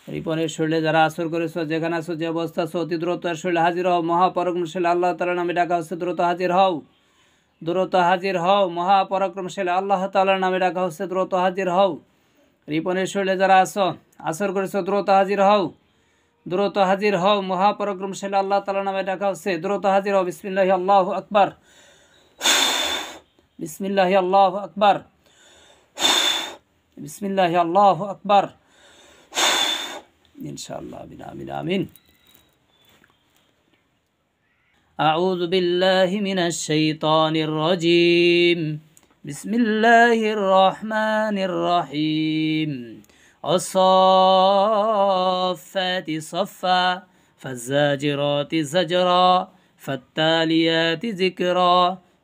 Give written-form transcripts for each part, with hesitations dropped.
রিপনের শরীরে যারা আসর করেছ, যেখানে আছো, যে অবস্থা আছো, অতি দ্রুত শরীরে হাজির হও। মহাপরাক্রমশালী আল্লাহ তাআলার নামে ডাকা হচ্ছে, দ্রুত হাজির হও, দ্রুত হাজির হও। মহাপরাক্রমশালী আল্লাহ তাআলার নামে ডাকা হচ্ছে, দ্রুত হাজির হও। রিপনের শরীরে যারা আছো, আসর করেছ, দ্রুত হাজির হও, দ্রুত হাজির হও। মহাপরাক্রমশালী আল্লাহ তাআলার নামে ডাকা হচ্ছে, দ্রুত হাজির হও। বিসমিল্লাহি আল্লাহু আকবার, বিসমিল্লাহি আল্লাহু আকবার, বিসমিল্লাহি আল্লাহু আকবার। ইনশাআল্লাহ, আমিন আমিন আমিন। আউযু বিল্লাহি মিনাশ শাইতানির রাজীম। বিসমিল্লাহির রহমানির রহিম। আস-সাফফাতি সাফফা ফাজ-জাজিরাতি জাজরা ফাত-তালিয়াতি যিকরা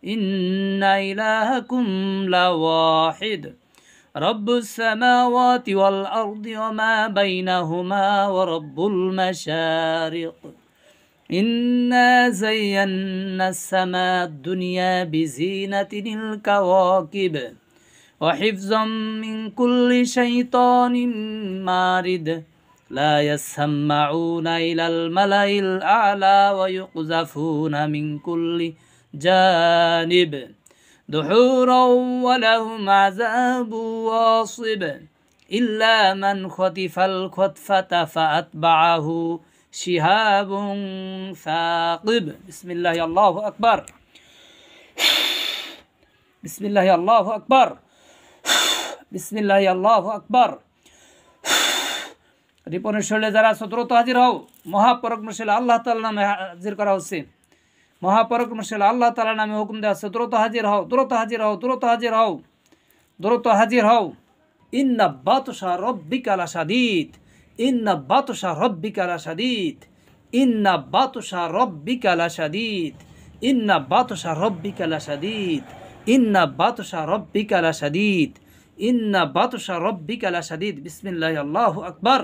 ইন্না ইলাহাকুম লাওয়াহিদ رب السماوات والأرض وما بينهما ورب المشارق إنا زينا السماء الدنيا بزينة الكواكب وحفظا من كل شيطان مارد لا يسمعون إلى الملأ الأعلى ويقذفون من كل جانب دحورا ولهم عذاب واصب إلا من خطف الخطفة فأتبعه شهاب ثاقب بسم الله الله أكبر بسم الله الله أكبر بسم الله الله أكبر রিপনের শরীরে যারা দ্রুত হাজির হও। মহাপরাক্রমশালী আল্লাহ তাআলার নামে হাজির করা হচ্ছে, মহাপরাক্রমশালী আল্লাহ তাআলার নামে হুকুম দেওয়া আছে, দ্রুত হাজির হও, দ্রুত হাজির হও, দ্রুত হাজির হও, দ্রুত হাজির হও। ইন্না বাতশা রাব্বিকা লাশাদীদ, ইন্না বাতশা রাব্বিকা লাশাদীদ, ইন্না বাতশা রাব্বিকা লাশাদীদ, ইন্না বাতশা রাব্বিকা লাশাদীদ, ইন্না বাতশা রাব্বিকা লাশাদীদ, ইন্না বাতশা রাব্বিকা লাশাদীদ। বিসমিল্লাহি আল্লাহু আকবার।